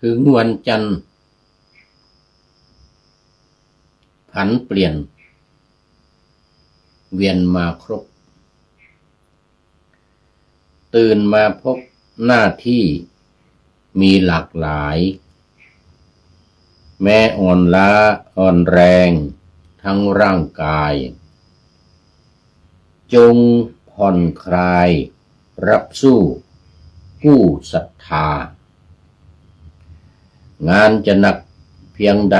ถึงวันจันทร์ผันเปลี่ยนเวียนมาครบตื่นมาพบหน้าที่มีหลากหลายแม้อ่อนล้าอ่อนแรงทั้งร่างกายจงผ่อนคลายรับสู้กู้ศรัทธางานจะหนักเพียงใด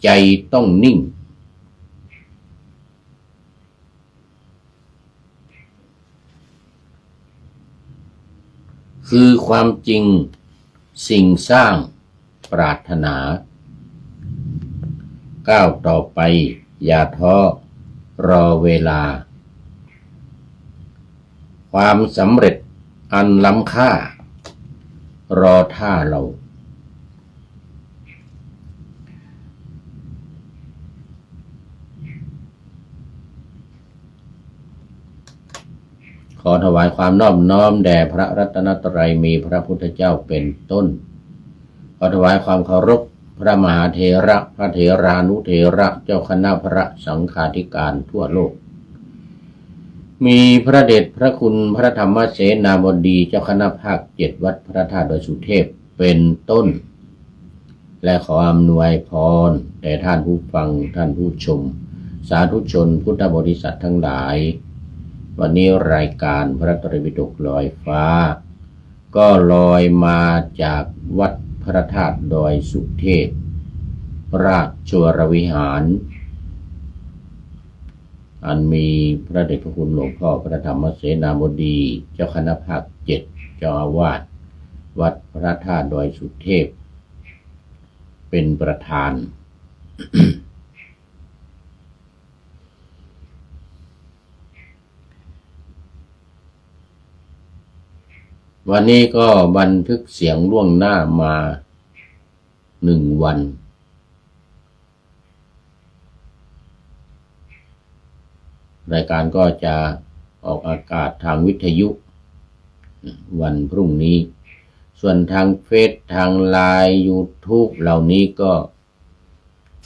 ใจต้องนิ่งคือความจริงสิ่งสร้างปรารถนาก้าวต่อไปอย่าท้อรอเวลาความสำเร็จอันล้ำค่ารอท่าเราขอถวายความนอบน้อมแด่พระรัตนตรัยมีพระพุทธเจ้าเป็นต้นขอถวายความเคารพพระมหาเถระพระเถรานุเถระเจ้าคณะพระสังฆาธิการทั่วโลกมีพระเดชพระคุณพระธรรมเสนาบดีเจ้าคณะภาค7วัดพระธาตุดอยสุเทพเป็นต้นและขออำนวยพรแด่ท่านผู้ฟังท่านผู้ชมสาธุชนพุทธบริษัททั้งหลายวันนี้รายการพระไตรปิฎกลอยฟ้าก็ลอยมาจากวัดพระธาตุดอยสุเทพราชวรวิหารอันมีพระเดชพระคุณหลวงพ่อพระธรรมเสนาบดีเจ้าคณะภาค7เจ้าอาวาสวัดพระธาตุดอยสุเทพเป็นประธาน วันนี้ก็บันทึกเสียงล่วงหน้ามา1 วันรายการก็จะออกอากาศทางวิทยุวันพรุ่งนี้ส่วนทางเฟซทางไลน์ YouTube เหล่านี้ก็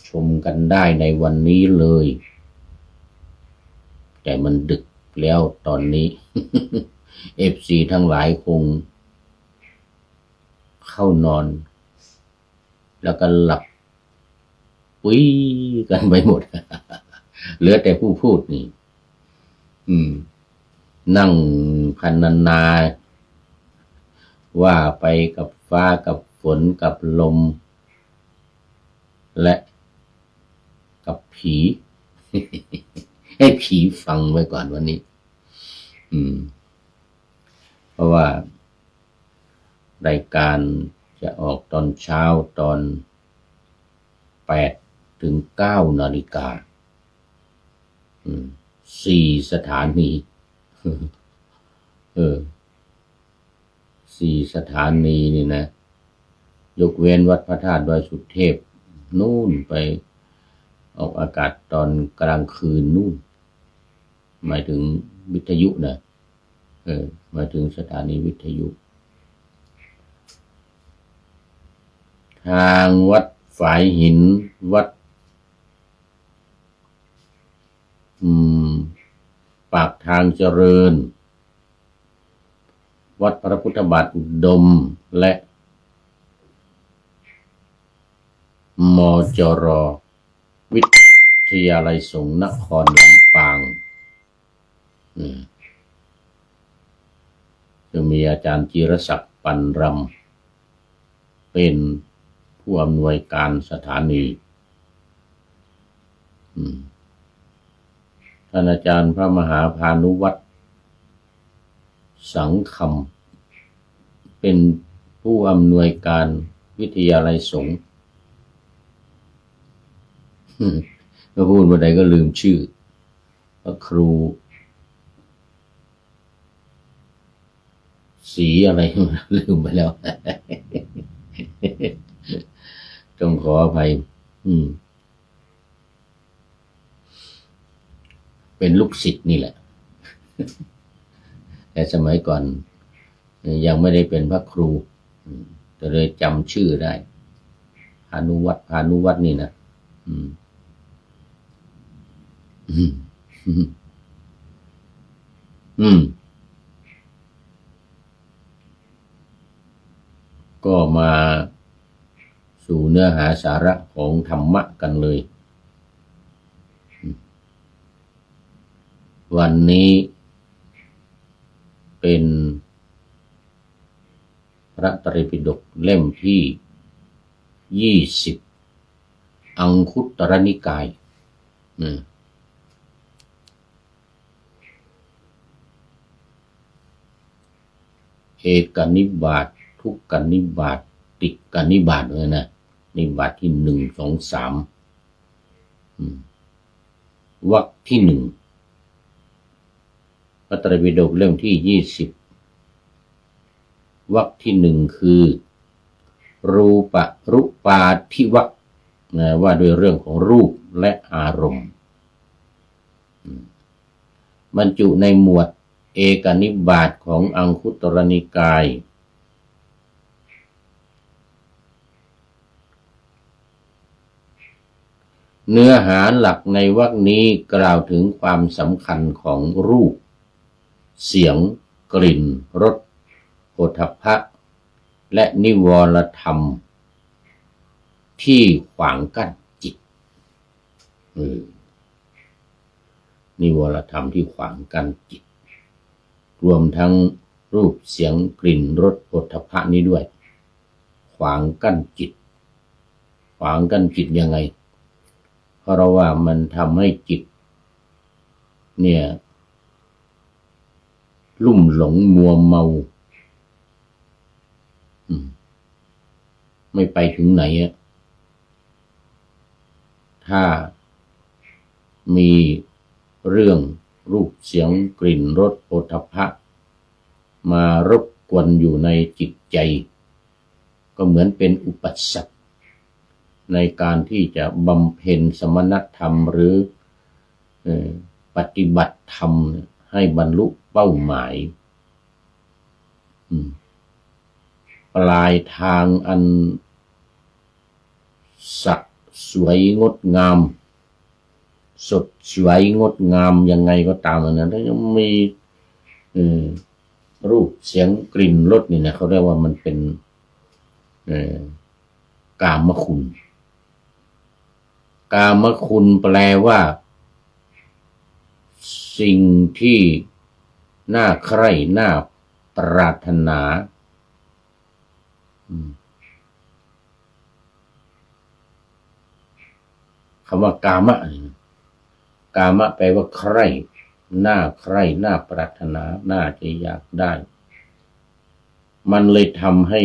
ชมกันได้ในวันนี้เลยแต่มันดึกแล้วตอนนี้ FC ทั้งหลายคงเข้านอนแล้วก็หลับปุ้ยกันไปหมด เหลือแต่ผู้พูดนี่นั่งพรรณนาว่าไปกับฟ้ากับฝนกับลมและกับผี ให้ผีฟังไว้ก่อนวันนี้เพราะว่ารายการจะออกตอนเช้าตอน8 ถึง 9 นาฬิกา4 สถานี 4 สถานีนี่นะยกเว้นวัดพระธาตุดอยสุเทพนู่นไปออกอากาศตอนกลางคืนนู่นหมายถึงวิทยุนะหมายถึงสถานีวิทยุทางวัดฝายหินวัดปากทางเจริญวัดพระพุทธบาทอุดมและมจร.วิทยาลัยสงฆ์นครลำปางจะมีอาจารย์จิรศักดิ์ปันรำเป็นผู้อำนวยการสถานีท่านอาจารย์พระมหาพานุวัตรสังคำเป็นผู้อำนวยการวิทยาลัยสงฆ์ก็พูดเมื่อใดก็ลืมชื่อพระครูสีอะไรลืมไปแล้ว ต้องขออภัยเป็นลูกศิษย์นี่แหละ แต่สมัยก่อนยังไม่ได้เป็นพระครู ก็เลยจำชื่อได้พานุวัตรนี่นะก็มาสู่เนื้อหาสาระของธรรมะกันเลยวันนี้เป็นพระไตรปิฎกเล่มที่20อังคุตรนิกายเอกนิบาตทุกกนิบาตติกนิบาตเลยนะนิบาตที่1 2 3วรรคที่1พระไตรปิฎกเล่มที่20วรรคที่1คือรูปาทิวรรคว่าด้วยเรื่องของรูปและอารมณ์บรรจุในหมวดเอกนิบาตของอังคุตรนิกายเนื้อหาหลักในวรรคนี้กล่าวถึงความสำคัญของรูปเสียงกลิ่นรสโผฏฐัพพะและนิวรธรรมที่ขวางกั้นจิตนิวรธรรมที่ขวางกั้นจิตรวมทั้งรูปเสียงกลิ่นรสโผฏฐัพพะนี้ด้วยขวางกั้นจิตยังไงเพราะว่ามันทำให้จิตเนี่ยลุ่มหลงมัวเมาไม่ไปถึงไหนถ้ามีเรื่องรูปเสียงกลิ่นรสโผฏฐัพพะมารบกวนอยู่ในจิตใจก็เหมือนเป็นอุปสรรคในการที่จะบำเพ็ญสมณธรรมหรือปฏิบัติธรรมให้บรรลุเป้าหมายปลายทางอันสักสวยงดงามสดสวยงดงามยังไงก็ตามนะถ้ายังมีรูปเสียงกลิ่นรสนี่นะเขาเรียกว่ามันเป็นกามคุณแปลว่าสิ่งที่น่าใคร่น่าปรารถนาคำว่ากามะแปลว่าใคร่น่าใคร่น่าปรารถนาน่าจะอยากได้มันเลยทำให้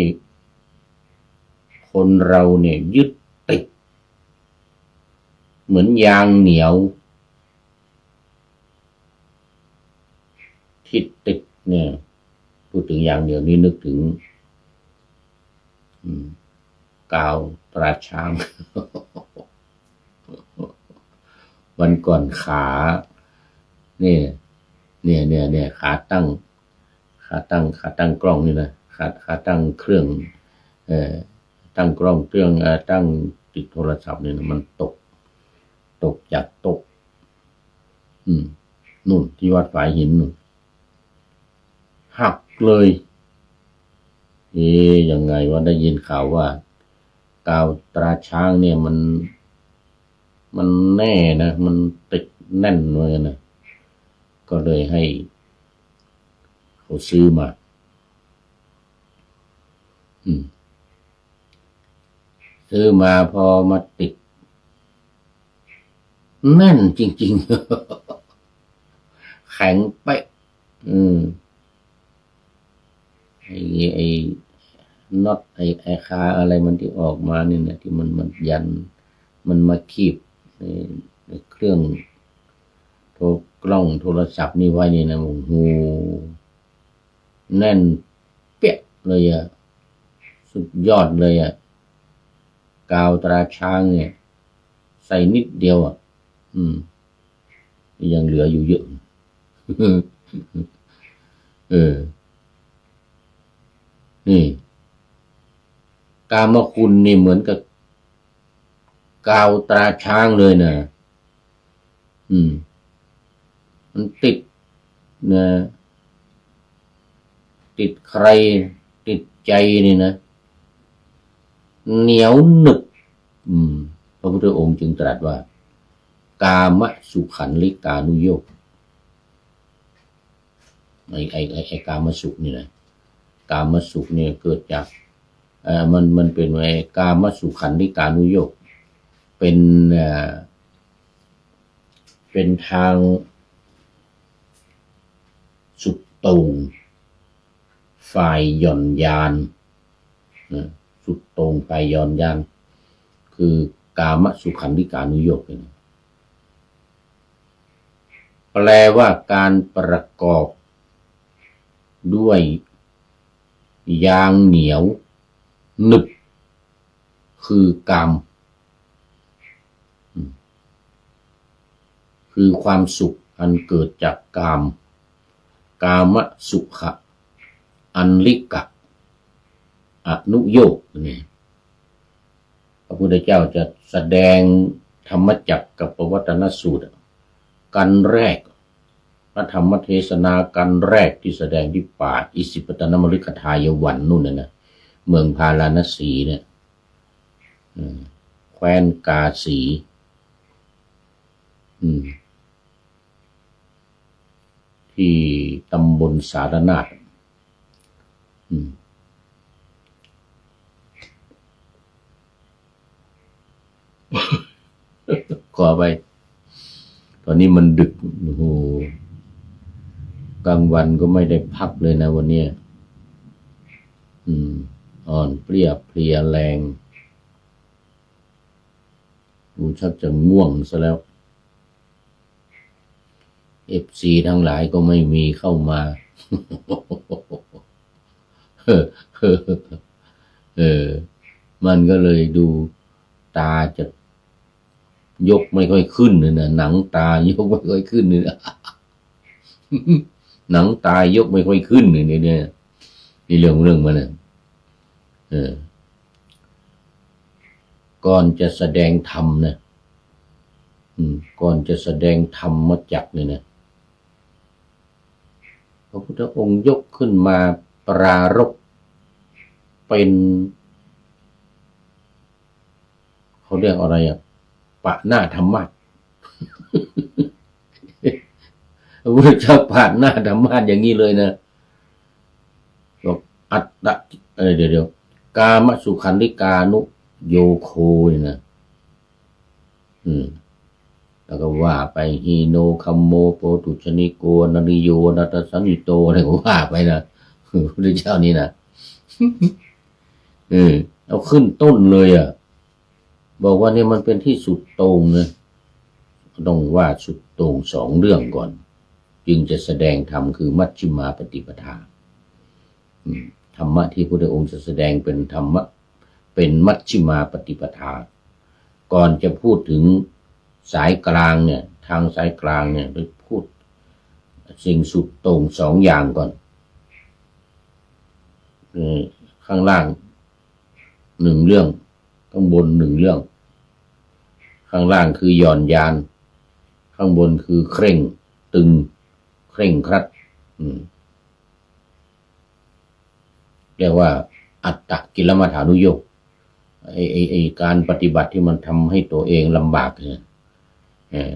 คนเราเนี่ยยึดติดเหมือนยางเหนียวที่ติดเนี่ยพูดถึงยางเหนียวนี้นึกถึงกาวตราช้าง วันก่อนขาเนี่ยขาตั้งกล้องนี่นะขาตั้งเครื่องตั้งกล้องเครื่องตั้งติดโทรศัพท์นี่นะมันตกจากโต๊ะนู่นที่วัดฝายหินนู่นหักเลยยังไงว่าได้ยินข่าวว่ากาวตราช้างเนี่ยมันแน่นะมันติดแน่นเลยนะก็เลยให้เขาซื้อมาพอมาติดแน่นจริงๆแข็งเป๊ะไอ้น็อตไอ้คาอะไรมันที่ออกมาเนี่ยนะที่มันยันมันมาคีบในเครื่องกล้องโทรศัพท์นี่ไว้นี่นะโอ้โหแน่นเปี้ยเลยสุดยอดเลยกาวตราช้างเนี่ยใส่นิดเดียวยังเหลืออยู่เยอะนี่ กามคุณนี่เหมือนกับกาวตราช้างเลยนะมันติดนะติดใครติดใจนี่นะเหนียวหนึบพระพุทธองค์จึงตรัสว่ากามสุขันลิกานุโยคไอ้กามสุขนี่นะกามสุขเนี่ยเกิดจากมันเป็นไอ้กามสุขันลิกานุโยคเป็นทางสุดโต่งฝ่ายหย่อนยานสุดโต่งฝ่ายหย่อนยานคือกามสุขันลิกานุโยคแปลว่าการประกอบด้วยยางเหนียวหนึบคือกามคือความสุขอันเกิดจากกามสุขะอันลิกะอนุโยคนี่พระพุทธเจ้าจะแสดงธรรมจักรกับปวัตตนสูตรกันแรกพระธรรมเทศนากันแรกที่แสดงที่ป่าอิสิปตนมฤคทายวันนู่นนะเมืองพาราณสีเนี่ยแคว้นกาสีที่ตำบลสารนาถขอไปตอนนี้มันดึกโอ้โหกลางวันก็ไม่ได้พักเลยนะวันนี้อ่อนเปรี้ยเพลียแรงดูชักจะง่วงซะแล้วFC ทั้งหลายก็ไม่มีเข้ามามันก็เลยดูตาจะยกไม่ค่อยขึ้นเลยนะหนังตายกไม่ค่อยขึ้นเลยนะหนังตายกไม่ค่อยขึ้นเลยเนี่ยนี่เรื่องมันเนี่ยก่อนจะแสดงธรรมนะก่อนจะแสดงธรรมจักรเนี่ยนะพระพุทธองค์ยกขึ้นมาปรารภเป็นเขาเรียกอะไรปะหน้าธรรมะพระพุทธเจ้าปะหน้าธรรมะอย่างนี้เลยนะบอกอัตตะเดี๋ยวกามสุขันลิกานุโยโคนี่นะแล้วก็ว่าไปฮีโนคัมโมโปตุชนิโกนริโยนัตสันนิโตอะไรก็ว่าไปนะพระพุทธเจ้านี่นะเอาขึ้นต้นเลยบอกว่านี่มันเป็นที่สุดโต่งนะต้องว่าสุดโต่ง2 เรื่องก่อนจึงจะแสดงธรรมคือมัชฌิมาปฏิปทาธรรมะที่พระพุทธองค์จะแสดงเป็นธรรมะเป็นมัชฌิมาปฏิปทาก่อนจะพูดถึงสายกลางเนี่ยทางสายกลางเนี่ยไปพูดสิ่งสุดโต่ง2 อย่างก่อนข้างล่าง1 เรื่องข้างบน1 เรื่องข้างล่างคือหย่อนยานข้างบนคือเคร่งตึงเคร่งครัดเรียกว่าอัตตกิลมัฏฐานุโยคไอการปฏิบัติที่มันทำให้ตัวเองลำบากเนี่ย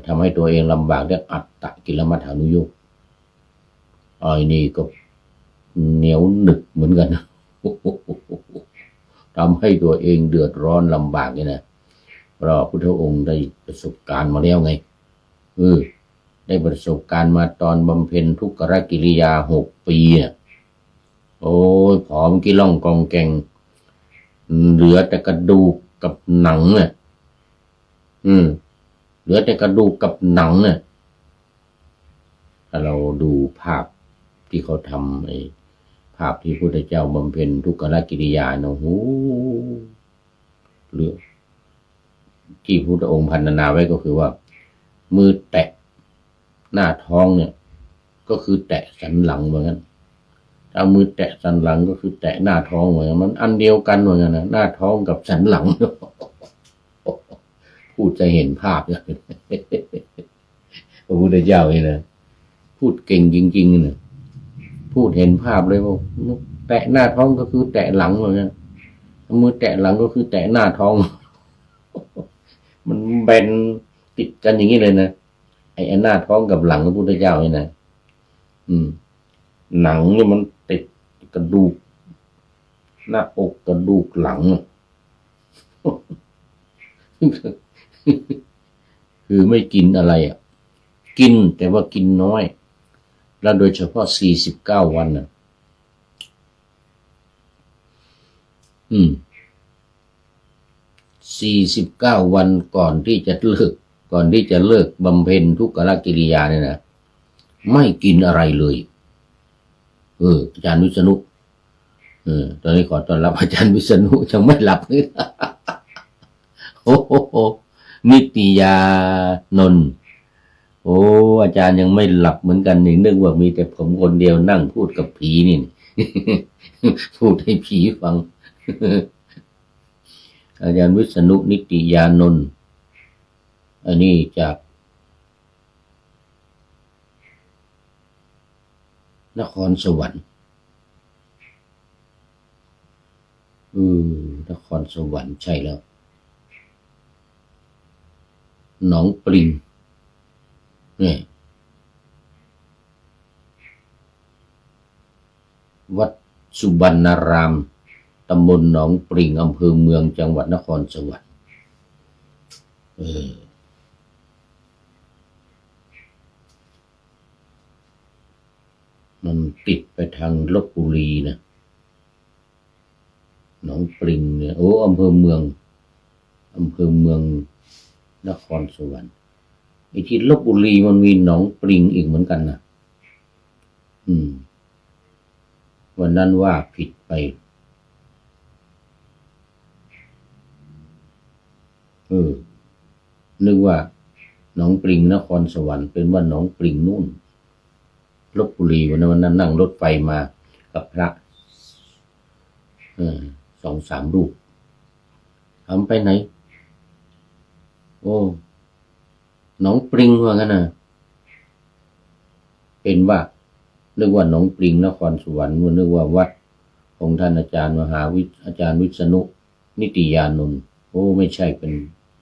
ทำให้ตัวเองลำบากเรียกอัตตกิลมัฏฐานุโยคไอ้นี่ก็เหนียวหนึบเหมือนกันนะทำให้ตัวเองเดือดร้อนลำบากนี่นะเพราะพุทธองค์ได้ประสบการณ์มาแล้วไงได้ประสบการณ์มาตอนบำเพ็ญทุกขกิริยา6 ปีเนี่ยโอ้ยผอมกี่ล่องกองแกงเหลือแต่กระดูกกับหนังเนี่ยเหลือแต่กระดูกกับหนังเนี่ยถ้าเราดูภาพที่เขาทำภาพที่พระพุทธเจ้าบำเพ็ญทุกขกิริยาเนาะโหเหลือที่พระพุทธองค์พรรณนาไว้ก็คือว่ามือแตะหน้าท้องเนี่ยก็คือแตะสันหลังเหมือนกัน เอามือแตะสันหลังก็คือแตะหน้าท้องเหมือนกันมันอันเดียวกันเหมือนกันนะหน้าท้องกับสันหลัง พูดจะเห็นภาพเลยพระพุทธเจ้าเองนะพูดเก่งจริงๆนะพูดเห็นภาพเลยว่าแตะหน้าท้องก็คือแตะหลังเหมือนกันมือแตะหลังก็คือแตะหน้าท้อง มันแบนติดกันอย่างนี้เลยนะไอ้หน้าท้องกับหลังพระพุทธเจ้าเนี่ยนะหนังเนี่ยมันติดกระดูกหน้าอกกระดูกหลัง คือไม่กินอะไรอ่ะกินแต่ว่ากินน้อยแล้วโดยเฉพาะ49 วันน่ะ49 วันก่อนที่จะเลิกบำเพ็ญทุกขกิริยาเนี่ยนะไม่กินอะไรเลยอาจารย์วิษณุตอนนี้ขอต้อนรับอาจารย์วิษณุยังไม่หลับเลย โอ้โหนิตยานนท์โอ้อาจารย์ยังไม่หลับเหมือนกันนี่นึกว่ามีแต่ผมคนเดียวนั่งพูดกับผีนี่ พูดให้ผีฟัง อาจารย์วิษณุนิตยานนท์อันนี้จากนครสวรรค์นครสวรรค์ใช่แล้วหนองปริงนี่วัดสุบรรณารามตำบลหนองปริงอำเภอเมืองจังหวัดนครสวรรค์มันติดไปทางลพบุรีนะหนองปริงเนี่ยอำเภอเมืองนครสวรรค์ไอ้ที่ลพบุรีมันมีหนองปริงอีกเหมือนกันนะวันนั้นว่าผิดไปนึกว่าหนองปริงนครสวรรค์เป็นว่าหนองปริงนู่นลพบุรีวันนั้นนั่งรถไฟมากับพระ2-3 รูปทำไปไหนหนองปริงว่างั้นนะเป็นว่านึกว่าหนองปริงนครสวรรค์นึกว่าวัดของท่านอาจารย์อาจารย์วิษณุนิตยานนท์ไม่ใช่เ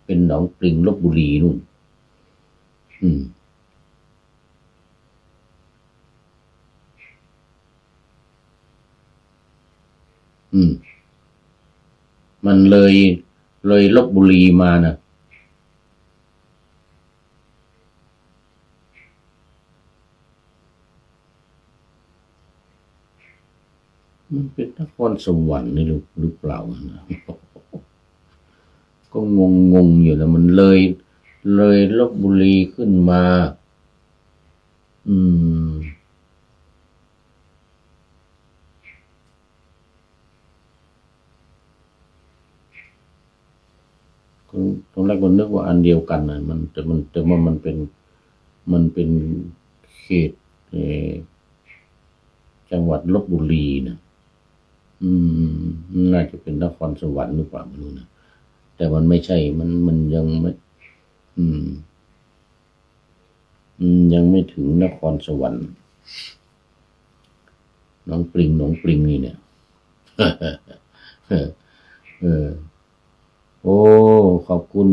ป็นหนองปริงลพบุรีนู่นมันเลยลพบุรีมานะมันเป็นนครสวรรค์นี่หรือเปล่านะก็งงอยู่แล้วมันเลยลพบุรีขึ้นมาตอนแรกมันนึกว่าอันเดียวกันนะแต่ว่ามันเป็นเขตจังหวัดลพบุรีนะน่าจะเป็นนครสวรรค์หรือเปล่าไม่รู้นะแต่มันไม่ใช่มันยังไม่ยังไม่ถึงนครสวรรค์หนองปริงนี่เนี่ย ขอบคุณ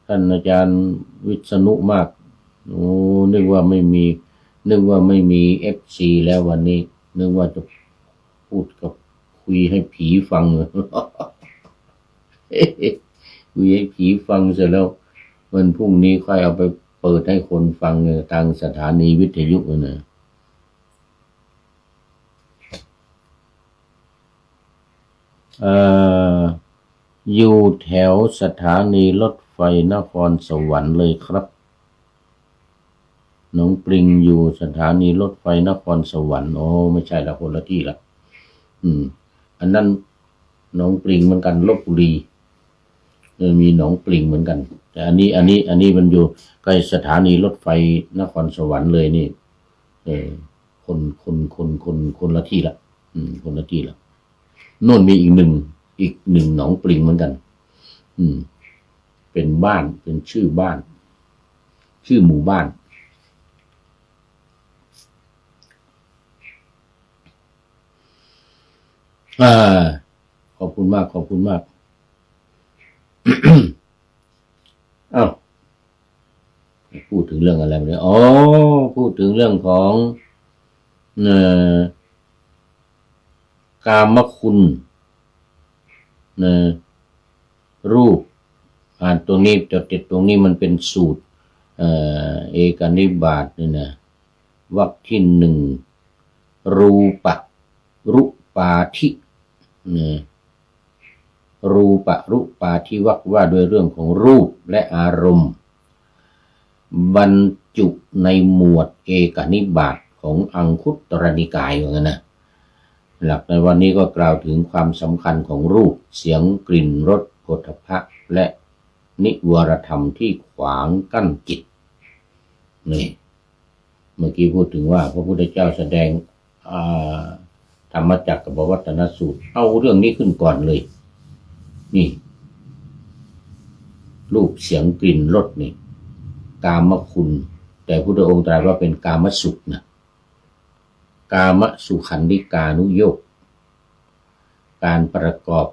ท่านอาจารย์วิษณุมากนึกว่าไม่มีFCแล้ววันนี้นึกว่าจะพูดกับคุยให้ผีฟัง คุยให้ผีฟังเสร็จแล้ววันพรุ่งนี้ค่อยเอาไปเปิดให้คนฟังทางสถานีวิทยุนะอยู่แถวสถานีรถไฟนครสวรรค์เลยครับหนองปริงอยู่สถานีรถไฟนครสวรรค์ไม่ใช่ละคนละที่ละอันนั้นหนองปริงเหมือนกันลพบุรีมีหนองปริงเหมือนกันแต่อันนี้มันอยู่ใกล้สถานีรถไฟนครสวรรค์เลยนี่ค คนละที่ละคนละที่ละโน่นมีอีกหนึ่งหนองปริงเหมือนกันเป็นบ้านเป็นชื่อบ้านชื่อหมู่บ้านขอบคุณมากอ้าวพูดถึงเรื่องอะไรเนี่ยพูดถึงเรื่องของกามคุณรูปตรงนี้จะติดตรงนี้มันเป็นสูตรเอกนิบาตนี่นะวรรคที่หนึ่งรูปะรุปาธิรูปะรุปาธิวรรคว่าด้วยเรื่องของรูปและอารมณ์บรรจุในหมวดเอกนิบาตของอังคุตรนิกายว่างั้นนะหลักในวันนี้ก็กล่าวถึงความสำคัญของรูปเสียงกลิ่นรสโผฏฐัพพะและนิวรธรรมที่ขวางกั้นจิตนี่เมื่อกี้พูดถึงว่าพระพุทธเจ้าแสดงธรรมจักรกับวัตนสูตรเอาเรื่องนี้ขึ้นก่อนเลยนี่รูปเสียงกลิ่นรสนี่กามคุณแต่พุทธองค์ตรัสว่าเป็นกามสุขนะกามสุขันธิกานุโยคการประกอบ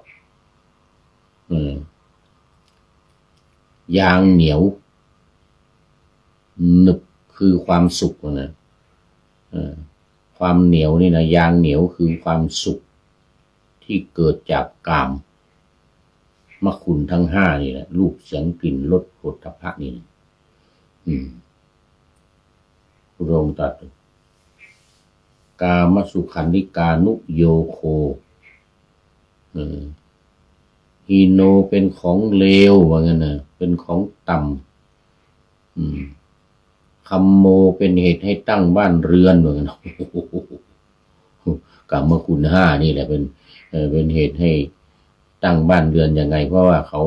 ยางเหนียวหนึบคือความสุขนะความเหนียวนี่นะยางเหนียวคือความสุขที่เกิดจากกามมคุณทั้งห้านี่แหละรูปเสียงกลิ่นรสโผฏฐัพพะนี่พระองค์ตรัสกามสุขันธิกานุโยโคฮีโนเป็นของเลวว่างั้นนะเป็นของต่ำคัมโมเป็นเหตุให้ตั้งบ้านเรือนว่างั้นกามคุณห้านี่แหละเป็นเหตุให้ตั้งบ้านเรือนยังไงเพราะว่าเขา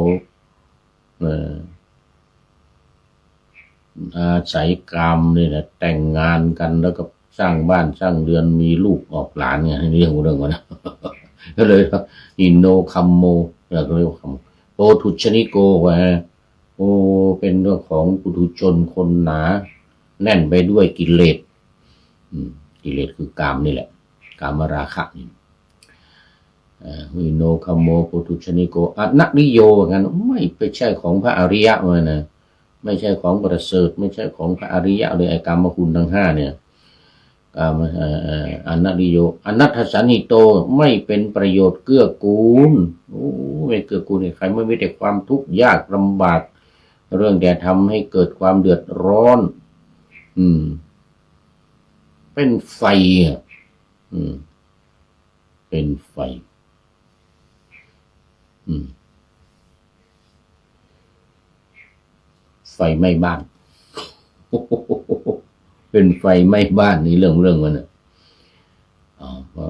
อาศัยกามนี่แหละแต่งงานกันแล้วก็สร้างบ้านสร้างเรือนมีลูกออกหลานไงเรื่องวะนะก็เลยอินโนคัมโมเราก็เรียกว่าโปทุชนิโกว่าเป็นเรื่องของปุถุชนคนหนาแน่นไปด้วยกิเลสกิเลสคือกามนี่แหละกามราคะนี่อินโนคัมโมโปทุชนิโกอนัตนิโยงั้นไม่ใช่ของพระอริยะเลยนะไม่ใช่ของประเสริฐไม่ใช่ของพระอริยะเลยไอ้กามคุณทั้งห้าเนี่ยกามอนัตติโยอนัตถสันนิโตไม่เป็นประโยชน์เกื้อกูลไม่เกื้อกูลใครไม่มีแต่ความทุกข์ยากลำบากเรื่องแต่ทำให้เกิดความเดือดร้อนเป็นไฟเป็นไฟไฟไหม้บ้านเป็นไฟไหม้บ้านนี่เรื่องมันนะ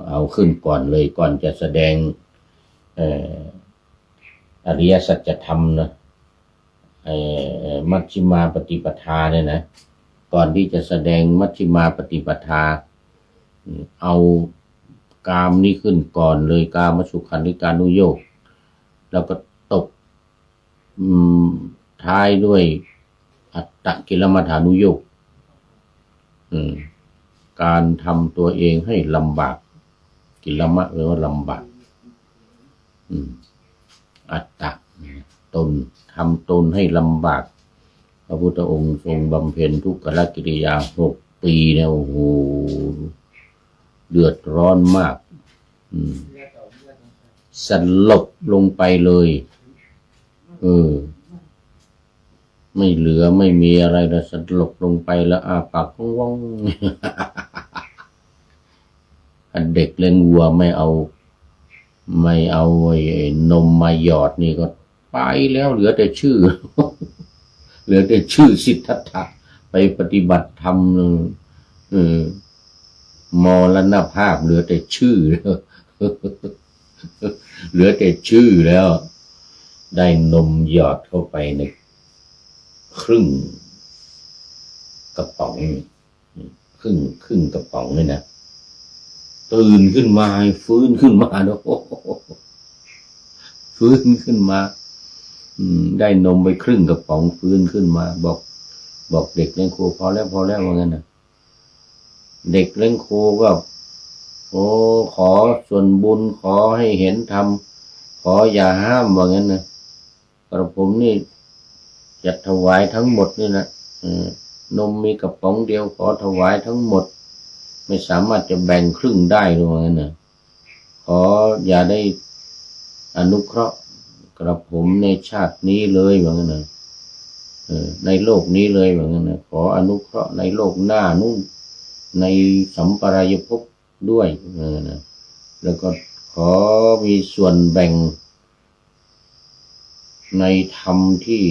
เอาขึ้นก่อนเลยก่อนจะแสดงอริยสัจธรรมนะมัชฌิมาปฏิปทาเนี่ยนะก่อนที่จะแสดงมัชฌิมาปฏิปทาเอากามนี้ขึ้นก่อนเลยกามสุขันธิกานุโยคแล้วก็ตบท้ายด้วยอัตตกิลมัฏฐานุโยคการทำตัวเองให้ลำบากกิลมะแปลว่าลำบากอัตตะตนทำตนให้ลำบากพระพุทธองค์ทรงบำเพ็ญทุกขกิริยา6 ปีเนี่ยโอ้โหเดือดร้อนมากสลบลงไปเลยไม่เหลือไม่มีอะไรแล้วสลบลงไปแล้วอาปากว่องเด็กเลี้ยงวัวไม่เอานมมาหยอดนี่ก็ไปแล้วเหลือแต่ชื่อ เหลือแต่ชื่อสิทธัตถะไปปฏิบัติธรรมมรณภาพเหลือแต่ชื่อแล้วเหลือแต่ชื่อแล้วได้นมหยอดเข้าไปในครึ่งกระป๋อง ครึ่งกระป๋องเลยนะตื่นขึ้นมาฟื้นขึ้นมาเนาะฟื้นขึ้นมาได้นมไปครึ่งกระป๋องฟื้นขึ้นมาบอกเด็กเลี้ยงโคพอแล้วว่างั้นนะเด็กเลี้ยงโคก็โอ้ขอส่วนบุญขอให้เห็นธรรมขออย่าห้ามว่างั้นนะกระผมนี่จะถวายทั้งหมดนี่นะนมมีกระป๋องเดียวขอถวายทั้งหมดไม่สามารถจะแบ่งครึ่งได้หรือว่างั้นนะขออย่าได้อนุเคราะห์กระผมในชาตินี้เลยว่างั้นนะในโลกนี้เลยว่างั้นนะขออนุเคราะห์ในโลกหน้านู่นในสัมปรายภพด้วยนะแล้วก็ขอมีส่วนแบ่งในธรรมที่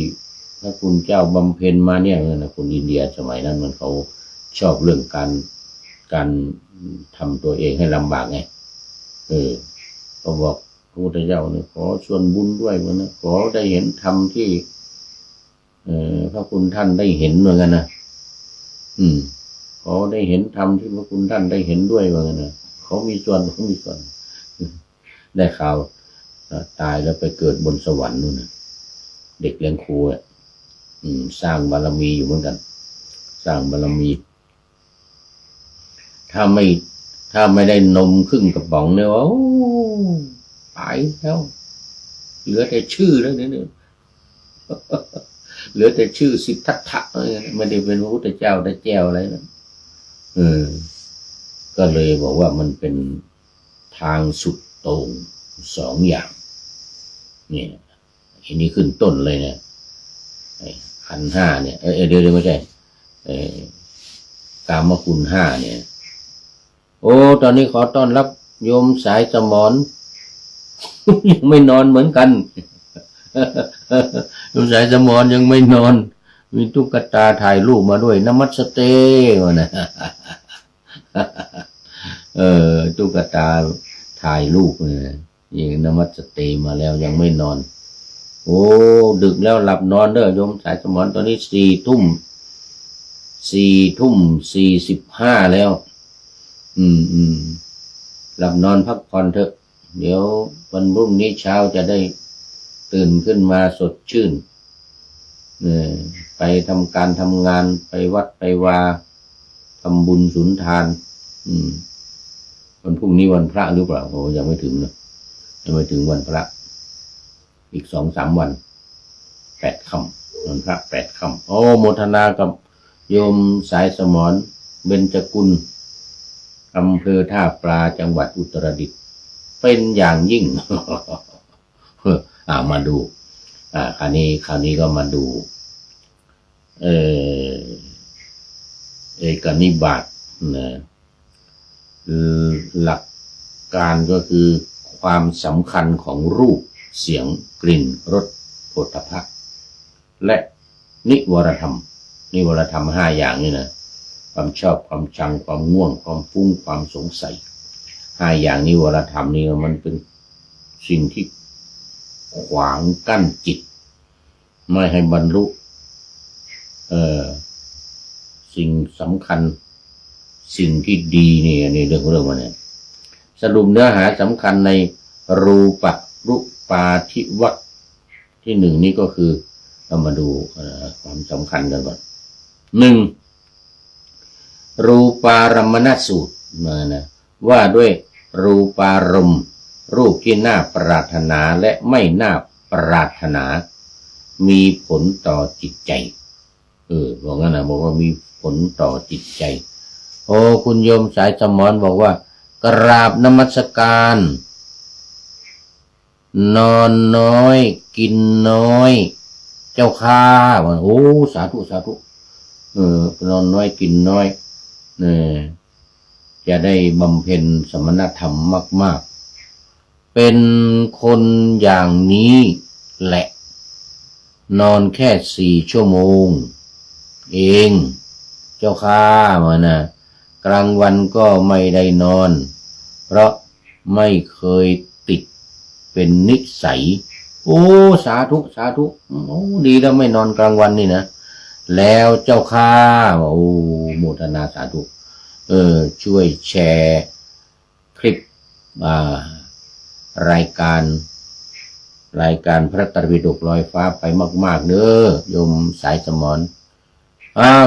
พระคุณเจ้าบำเพ็ญมาเนี่ยนะคนอินเดียสมัยนั้นมันเขาชอบเรื่องการทำตัวเองให้ลำบากไงเขาบอกพระพุทธเจ้าเนี่ยขอส่วนบุญด้วยวะนะขอได้เห็นธรรมที่พระคุณท่านได้เห็นเหมือนกันนะขอได้เห็นธรรมที่พระคุณท่านได้เห็นด้วยเหมือนกันนะเขามีส่วนได้ข่าวตายแล้วไปเกิดบนสวรรค์นู่นนะเด็กเลี้ยงครูสร้างบารมีอยู่เหมือนกันสร้างบารมีถ้าไม่ได้นมครึ่งกระป๋องเนี่ยว่าตายแล้วเหลือแต่ชื่อแล้วเนี่ยเหลือแต่ชื่อสิทธัตถะไม่ได้เป็นพระพุทธเจ้าได้แจ้วอะไรนะก็เลยบอกว่ามันเป็นทางสุดโต่งสองอย่างเนี่ยอันนี้ขึ้นต้นเลยเนี่ยขันธ์ห้าเนี่ยเดี๋ยวไม่ใช่กามคุณห้าเนี่ยโอ้ตอนนี้ขอต้อนรับโยมสายสมร ยังไม่นอนเหมือนกันโยมสายสมรยังไม่นอนมีตุ๊กตาถ่ายรูปมาด้วยนมัสเตวะนะตุ๊กตาถ่ายรูปเนี่ยยังนมัสเตมาแล้วยังไม่นอนโอ้ดึกแล้วหลับนอนเด้อโยมสายสมรตอนนี้4 ทุ่ม 45แล้วหลับนอนพักผ่อนเถอะเดี๋ยววันพรุ่งนี้เช้าจะได้ตื่นขึ้นมาสดชื่นไปทำการทำงานไปวัดไปวาทำบุญสุนทานวันพรุ่งนี้วันพระหรือเปล่าโอ้ยังไม่ถึงนะยังไม่ถึงวันพระอีก2-3 วัน8 ค่ำวันพระ8 ค่ำโอ้โมทนากับโยมสายสมรเบญจกุลอำเภอท่าปลาจังหวัดอุตรดิตถ์เป็นอย่างยิ่ง มาดูคราวนี้ก็มาดูเอกนิบาตนะหลักการก็คือความสำคัญของรูปเสียงกลิ่นรสโผฏฐัพพะและนิวรธรรม5 อย่างนี่นะความชอบความชังความง่วงความฟุ้งความสงสัย5 อย่างนิวรธรรมนี่มันเป็นสิ่งที่ขวางกั้นจิตไม่ให้บรรลุสิ่งสำคัญสิ่งที่ดีนี่ในเรื่องมันเนี่ยสรุปเนื้อหาสำคัญในรูปาธิวัคที่ 1นี้ก็คือเรามาดูความสำคัญกันก่อน 1. รูปารมณสูตรนะว่าด้วยรูปารมณ์รูปที่น่าปรารถนาและไม่น่าปรารถนามีผลต่อจิตใจบอกงั้นนะบอกว่ามีผลต่อจิตใจโอ้คุณโยมสายสมรบอกว่ากราบนมัสการนอนน้อยกินน้อยเจ้าข้าโอ้สาธุนอนน้อยกินน้อยจะได้บำเพ็ญสมณธรรมมากเป็นคนอย่างนี้แหละนอนแค่4 ชั่วโมงเองเจ้าข้ามานะกลางวันก็ไม่ได้นอนเพราะไม่เคยติดเป็นนิสัยโอ้สาธุโอ้ดีแล้วไม่นอนกลางวันนี่นะแล้วเจ้าข้าโอ้โมทนาสาธุ ช่วยแชร์คลิปรายการพระไตรปิฎกลอยฟ้าไปมากๆเด้อโยมสายสมร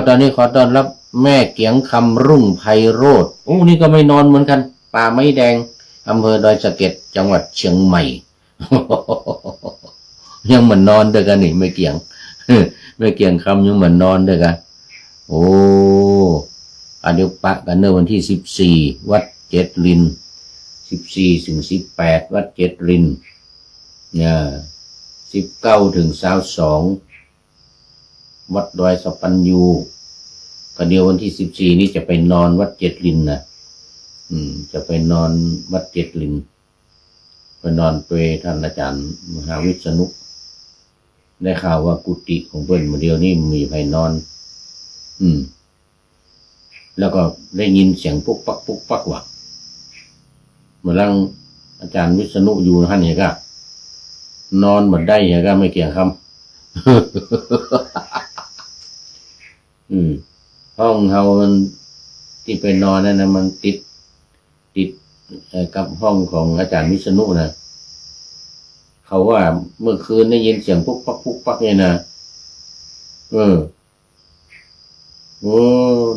ตอนนี้ขอต้อนรับแม่เกียงคำรุ่งไพโรจน์นี่ก็ไม่นอนเหมือนกันป่าไม้แดงอำเภอดอยสะเก็ดจังหวัดเชียงใหม่ ยังเหมือนนอนเด้อกันนี่แม่เกียง แม่เกียงคำยังเหมือนนอนเด้อกันเดี๋ยวปะกันเนอวันที่14วัดเจ็ดลิน14ถึง18วัดเจ็ดลินเนี่ย19ถึง22วัดดอยสปัญญูก็เดี๋ยววันที่14นี้จะไปนอนวัดเจ็ดลินนะจะไปนอนวัดเจ็ดลินไปนอนเปรท่านอาจารย์มหาวิษณุได้ข่าวว่ากุฏิของเพิ่นเดียวนี้มีไผนอนแล้วก็ได้ยินเสียงปุ๊กปักปุ๊กปักว่ะเมื่อลังอาจารย์วิษณุอยู่ท่านเห็นก็นอนหมดได้เห็นก็ไม่เกี่ยงคำ ห้องเฮามันที่ไปนอนนั่นนะมันติดกับห้องของอาจารย์วิษณุนะเขาว่าเมื่อคืนได้ยินเสียงปุ๊กปักปุ๊กปักเนี่ยนะ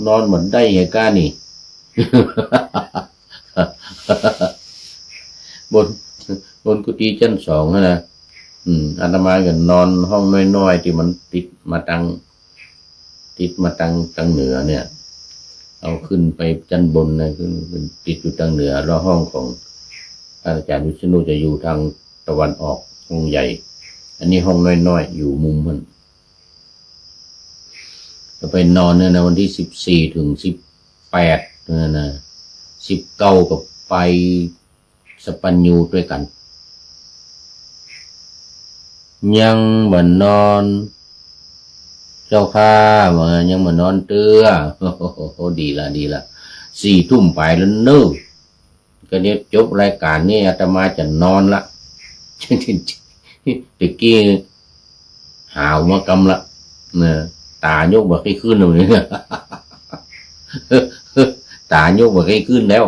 นอนเหมือนได้เหก้านี่ บนกุฏิชั้น2นะอาตมาก็นอนห้องน้อยๆที่มันติดมาตังเหนือเนี่ยเอาขึ้นไปชั้นบนนะขึ้นติดอยู่ทางเหนือแล้วห้องของอาจารย์วิษณุจะอยู่ทางตะวันออกห้องใหญ่อันนี้ห้องน้อยๆอยู่มุมมันจะไปนอนเนี่ยนะวันที่14ถึง18นะ19ก็ไปสปัญญูด้วยกันยังเหมือนนอนเจ้าข้ายังเหมือนนอนเตื้อดีละ4 ทุ่มไปแล้วเน้อก็เนี่ยจบรายการนี่อาตมาจะนอนละตะกี้หาวมากำละเนี่ยตายกบอกให้ขึ้นตรงนี้ตายกบอกให้ขึ้นแล้ว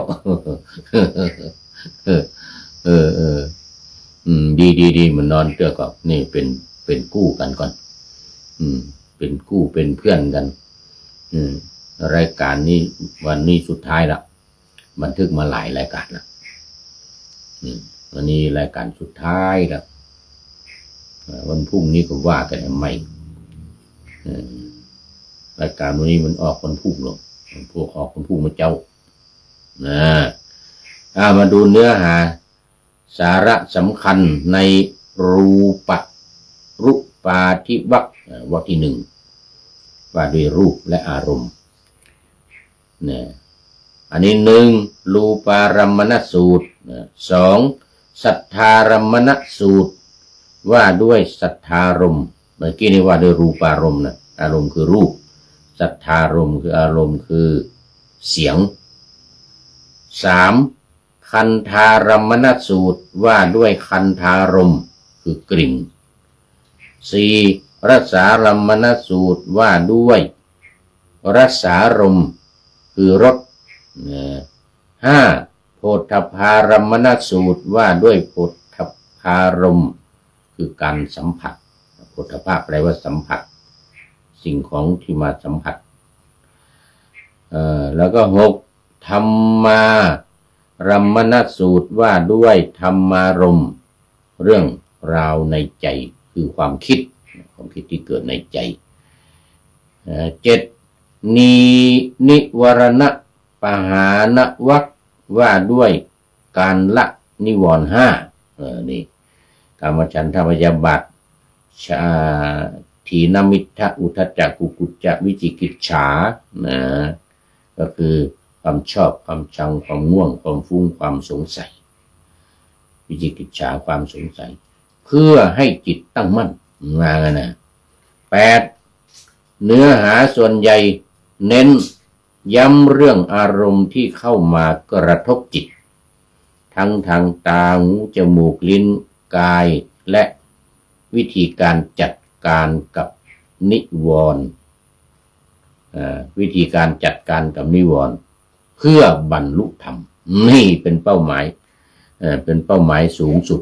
ดีมันนอนเตื้อก่อนนี่เป็นกู้กันก่อนเป็นกู้เป็นเพื่อนกันรายการนี้วันนี้สุดท้ายละบันทึกมาหลายรายการละวันนี้รายการสุดท้ายละวันพรุ่งนี้ก็ว่ากันใหม่รายการวันนี้มันออกวันพรุ่งหรอกพวกออกวันพรุ่งมาเจ้ามาดูเนื้อหาสาระสำคัญในรูปาธิวรรควรรคที่ 1ว่าด้วยรูปและอารมณ์เนี่ยอันนี้1รูปารมณสูตร2สัทธารมณสูตรว่าด้วยสัทธารมณ์เมื่อกี้นี่ว่าด้วยรูปารมณ์นะอารมณ์คือรูปสัทธารมณ์คืออารมณ์คือเสียง3คันธารมณสูตรว่าด้วยคันธารมณ์คือกลิ่น4รสารมณสูตรว่าด้วยรสารมณ์คือรส5โผฏฐัพพารมณสูตรว่าด้วยโผฏฐัพพารมณ์คือการสัมผัสโผฏฐัพพะแปลว่าสัมผัสสิ่งของที่มาสัมผัสแล้วก็6ธรรมารมณสูตรว่าด้วยธรรมารมณ์เรื่องราวในใจคือความคิดที่เกิดในใจ7นิวรณปหานวรรคว่าด้วยการละนิวรณ์5นี่กามฉันทพยาบาทถีนมิทธะอุทธัจจะกุกุจจะวิจิกิจฉาก็คือความชอบความชังความง่วงความฟุ้งความสงสัยวิจิกิจฉาความสงสัยเพื่อให้จิตตั้งมั่นมานะ8เนื้อหาส่วนใหญ่เน้นย้ำเรื่องอารมณ์ที่เข้ามากระทบจิตทั้งทางตาหูจมูกลิ้นกายและวิธีการจัดการกับนิวรณ์วิธีการจัดการกับนิวรณ์ เพื่อบรรลุธรรมนี่เป็นเป้าหมายเป็นเป้าหมายสูงสุด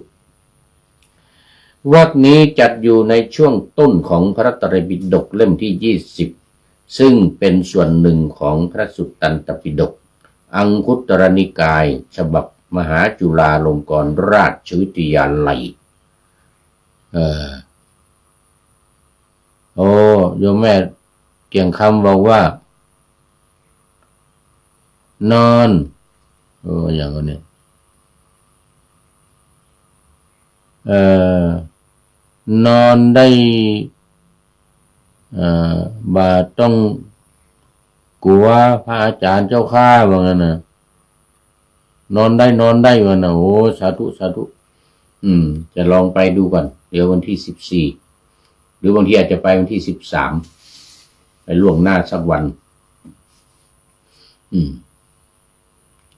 วรรคนี้จัดอยู่ในช่วงต้นของพระไตรปิฎกเล่มที่20ซึ่งเป็นส่วนหนึ่งของพระสุตตันตปิฎกอังคุตรนิกายฉบับมหาจุฬาลงกรณราชวิทยาลัยโอ้โยมแม่เกี่ยงคำบอกว่านอนอย่างนี้นอนได้บาต้องกลัวพระอาจารย์เจ้าข้าว่างั้นนะนอนได้ว่านะโอ้สาธุจะลองไปดูก่อนเดี๋ยววันที่14หรือบางทีอาจจะไปวันที่13ไปล่วงหน้าสักวัน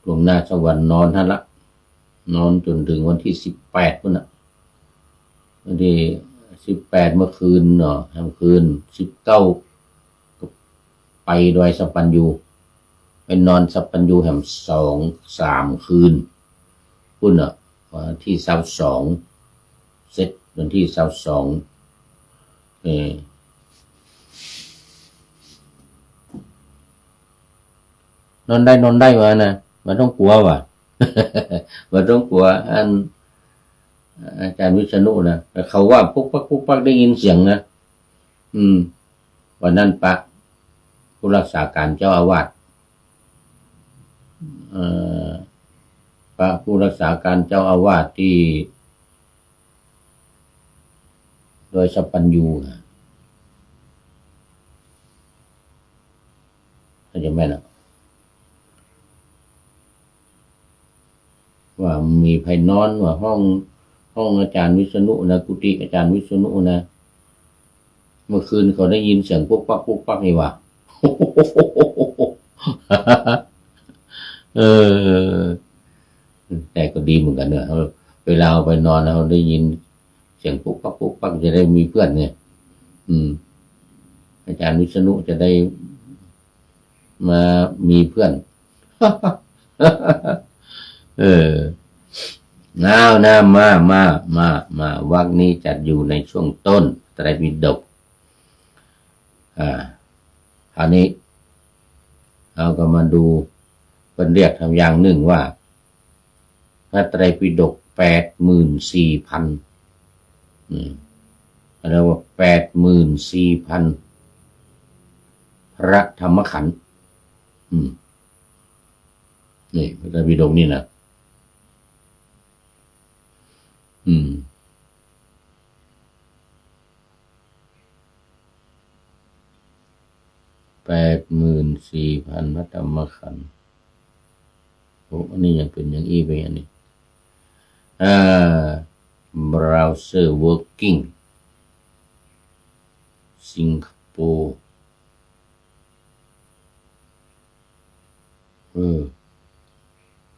ล่วงหน้าสักวันนอนท่านละนอนจนถึงวันที่18พุ่นน่ะวันที่18เมื่อคืนเนาะทั้งคืน19ไปดอยสัปปัญญูไปนอนสัปปัญญูแห่ง2-3 คืนพุ่นน่ะวันที่22เสร็จวันที่22นอนได้วะนะมันต้องกลัวว่ะ มันต้องกลัวอาจารย์วิษณุนะแต่เขาว่าปุ๊กปักได้ยินเสียงนะวันนั้นปะผู้รักษาการเจ้าอาวาสพระผู้รักษาการเจ้าอาวาสที่โดยสัปปัญญูเข้าใจไหมนะว่ามีภัยนอนว่าห้องอาจารย์วิษณุนะกุฏิอาจารย์วิษณุนะเมื่อคืนเขาได้ยินเสียงปุ๊กปักนี่ว่ะ แต่ก็ดีเหมือนกันเนอะเวลาไปนอนเราได้ยินเสียงปุ๊กปักจะได้มีเพื่อนไงอาจารย์วิษณุจะได้มามีเพื่อน น้าวนะมาวรรคนี้จัดอยู่ในช่วงต้นไตรปิฎกคราวนี้เราก็มาดูเป็นเรียกทำอย่างหนึ่งว่าพระไตรปิฎก84,000เรียกว่า84,000พระธรรมขันธ์นี่พระไตรปิฎกนี่นะ84,000พระธรรมขันธ์โอ้อันนี้ยังเป็นอย่างอีไปอันนี้browser working สิงคโปร์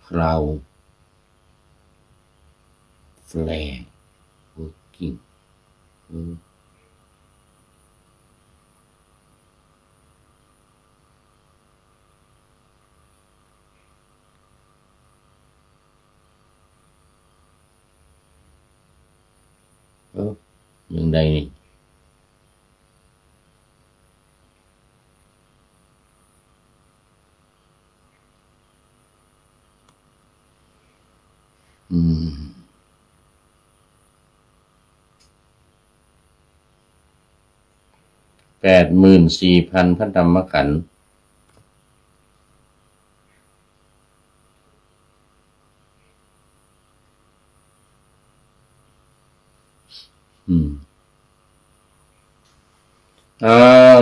cloud flare working อย่างใดนี่84,000พระธรรมขันธ์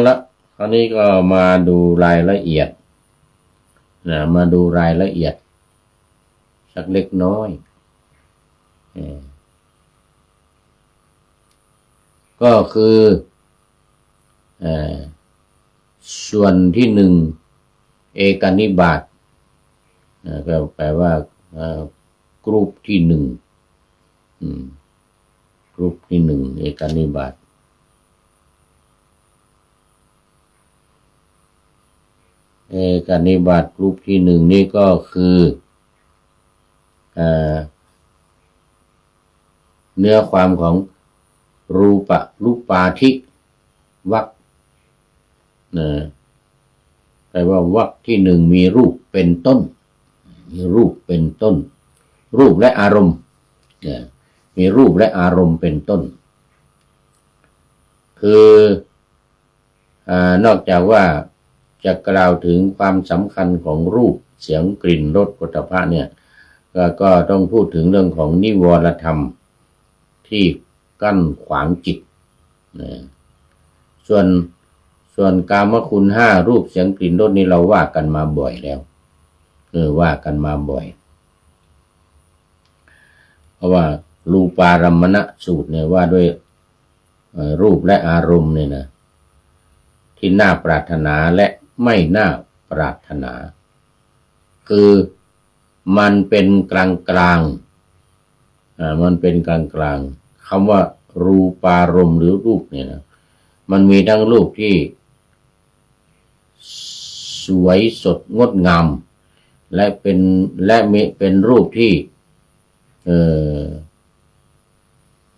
ละคราวนี้ก็มาดูรายละเอียดมาดูรายละเอียดสักเล็กน้อยก็คือส่วนที่1เอกนิบาตก็แปลว่ากรุ๊ปที่1กรุ๊ปที่1เอกนิบาต กนิบาตรูปที่หนึ่งนี่ก็คือเนื้อความของรูปาธิวรรคแปลว่าวรรคที่หนึ่งมีรูปเป็นต้นมีรูปเป็นต้นรูปและอารมณ์มีรูปและอารมณ์เป็นต้นคือนอกจากว่าจะกล่าวถึงความสำคัญของรูปเสียงกลิ่นรสโผฏฐัพพะเนี่ยก็ต้องพูดถึงเรื่องของนิวรธรรมที่กั้นขวางจิตส่วนกามคุณห้ารูปเสียงกลิ่นรสนี่เราว่ากันมาบ่อยแล้วว่ากันมาบ่อยเพราะว่ารูปารมณสูตรเนี่ยว่าด้วยรูปและอารมณ์เนี่ยนะที่น่าปรารถนาและไม่น่าปรารถนาคือมันเป็นกลางมันเป็นกลางคำว่ารูปารมณ์หรือรูปเนี่ยนะมันมีทั้งรูปที่สวยสดงดงามและเป็นรูปที่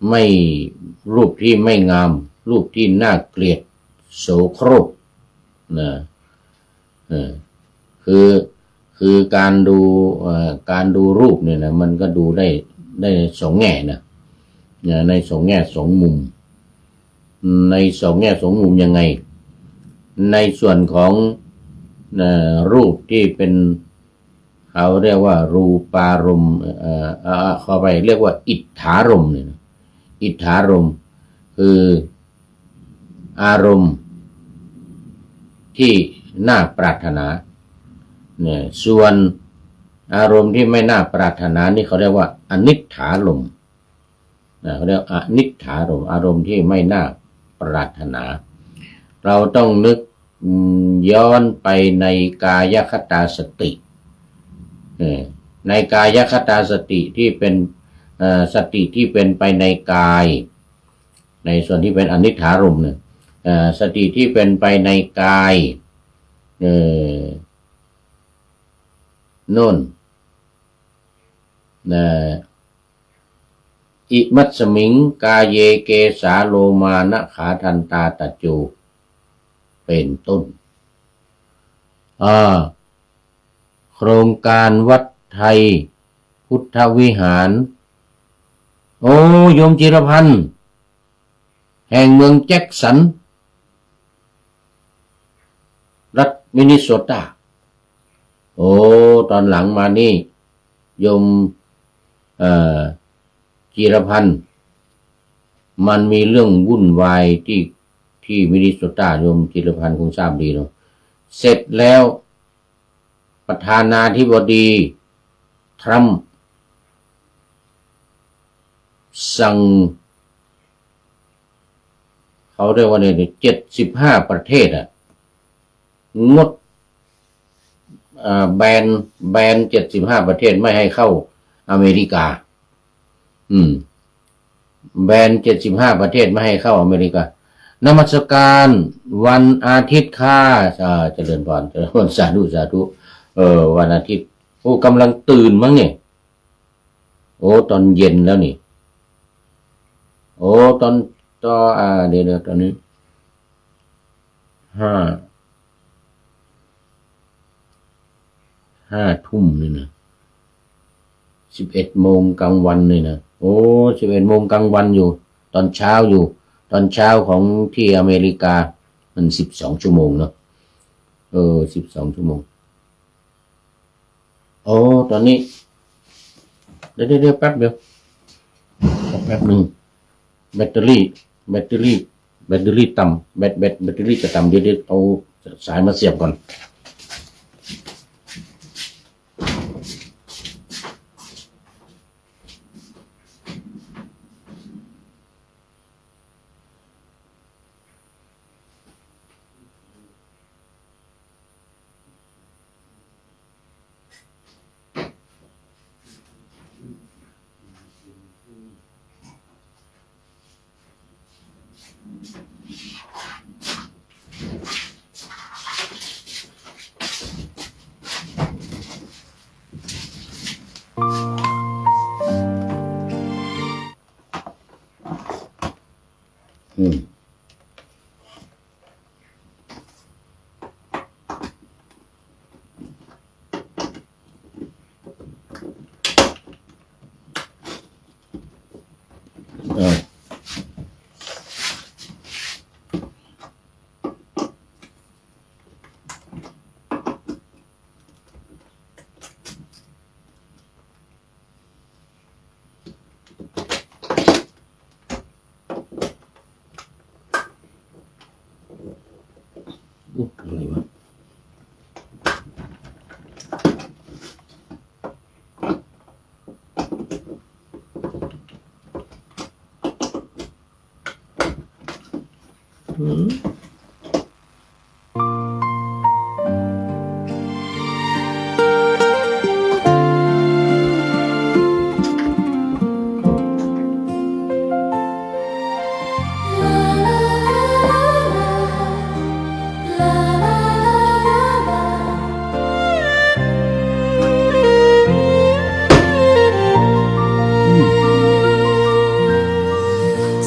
ไม่รูปที่ไม่งามรูปที่น่าเกลียดโสโครกนะคือการดูรูปเนี่ยนะมันก็ดูได้สองแง่นะในสองแง่สองมุมในสองแง่สองมุมยังไงในส่วนของรูปที่เป็นเขาเรียกว่ารูปารมณ์เข้าไปเรียกว่าอิทธารมณ์เนี่ยอิทธารมณ์คืออารมณ์ที่น่าปรารถนาเนี่ยส่วนอารมณ์ที่ไม่น่าปรารถนานี่เขาเรียกว่าอนิถารมณ์เขาเรียกอนิถารมณ์อารมณ์ที่ไม่น่าปรารถนาเราต้องนึกย้อนไปในกายคตาสติในกายคตาสติที่เป็นสติที่เป็นไปในกายในส่วนที่เป็นอนิถฐารมณ์เนี่ยสติที่เป็นไปในกายโน่นอิมัตสมิงกาเยเกสาโลมานะขาทันตาตะจูเป็นต้นโครงการวัดไทยพุทธวิหารโอ้โยมจิรพันธ์แห่งเมืองแจ็คสันรัฐมินนิโซตาโอ้ตอนหลังมานี่โยมจิรพันธ์มันมีเรื่องวุ่นวายที่มินนิโซตาโยมจิรพันธ์คงทราบดีเนาะเสร็จแล้วประธานาธิบดีทรัมป์สั่งเขาเรียกว่าเนี่ย75 ประเทศงดแบน75 ประเทศไม่ให้เข้าอเมริกาแบน75 ประเทศไม่ให้เข้าอเมริกานมัสการวันอาทิตย์ค่ะเจริญพรสาธุวันอาทิตย์โอ้กำลังตื่นมั้งเนี่ยโอ้ตอนเย็นแล้วนี่โอ้ตอนเดี๋ยวตอนนี้5 ทุ่มนี่นะ11 โมงกลางวันนี่นะโอ้11 โมงกลางวันอยู่ตอนเช้าของที่อเมริกามัน12 ชั่วโมงเนาะ12 ชั่วโมงโอ้ตอนนี้เดี๋ยวแป๊บเดียวแป๊บหนึ่งแบตเตอรี่ต่ำแบตเตอรี่จะต่ำเดี๋ยวเอาสายมาเสียบก่อน อืมเอออะไรวะอืม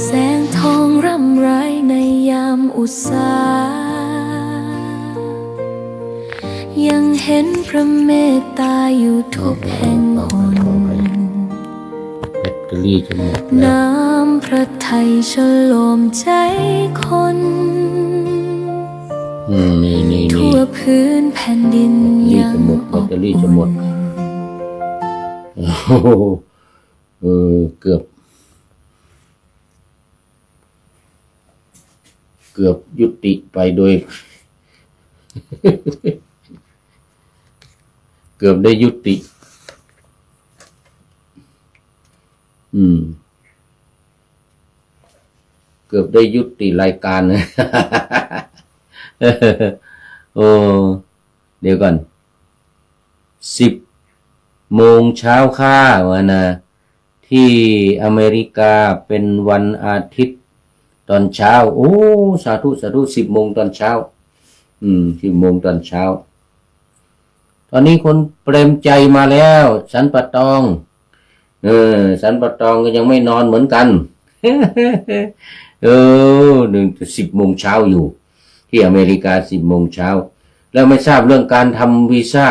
แสงทองร่ำไรในยามอุตสายังเห็นพระเมตตาอยู่ทุกแห่งหน แบตเตอรี่จะหมดแล้ว น้ำพระทัยฉโลมใจคน นี่ ทั่วพื้นแผ่นดินยังอบ แบตเตอรี่จะ อุ่ หมด น โอ้โหเกือบยุติไปโดย เกือบได้ยุติ เกือบได้ยุติรายการนะ โอ้เดี๋ยวก่อน10 โมงค่าวะนะที่อเมริกาเป็นวันอาทิตย์ตอนเช้าโอ้สาธุ10 โมงตอนเช้า10 โมงตอนเช้าตอนนี้คนเปรมใจมาแล้วสันปะตองสันปะตองก็ยังไม่นอนเหมือนกัน 10 โมงเช้าอยู่ที่อเมริกา10 โมงเช้าแล้วไม่ทราบเรื่องการทำวีซ่า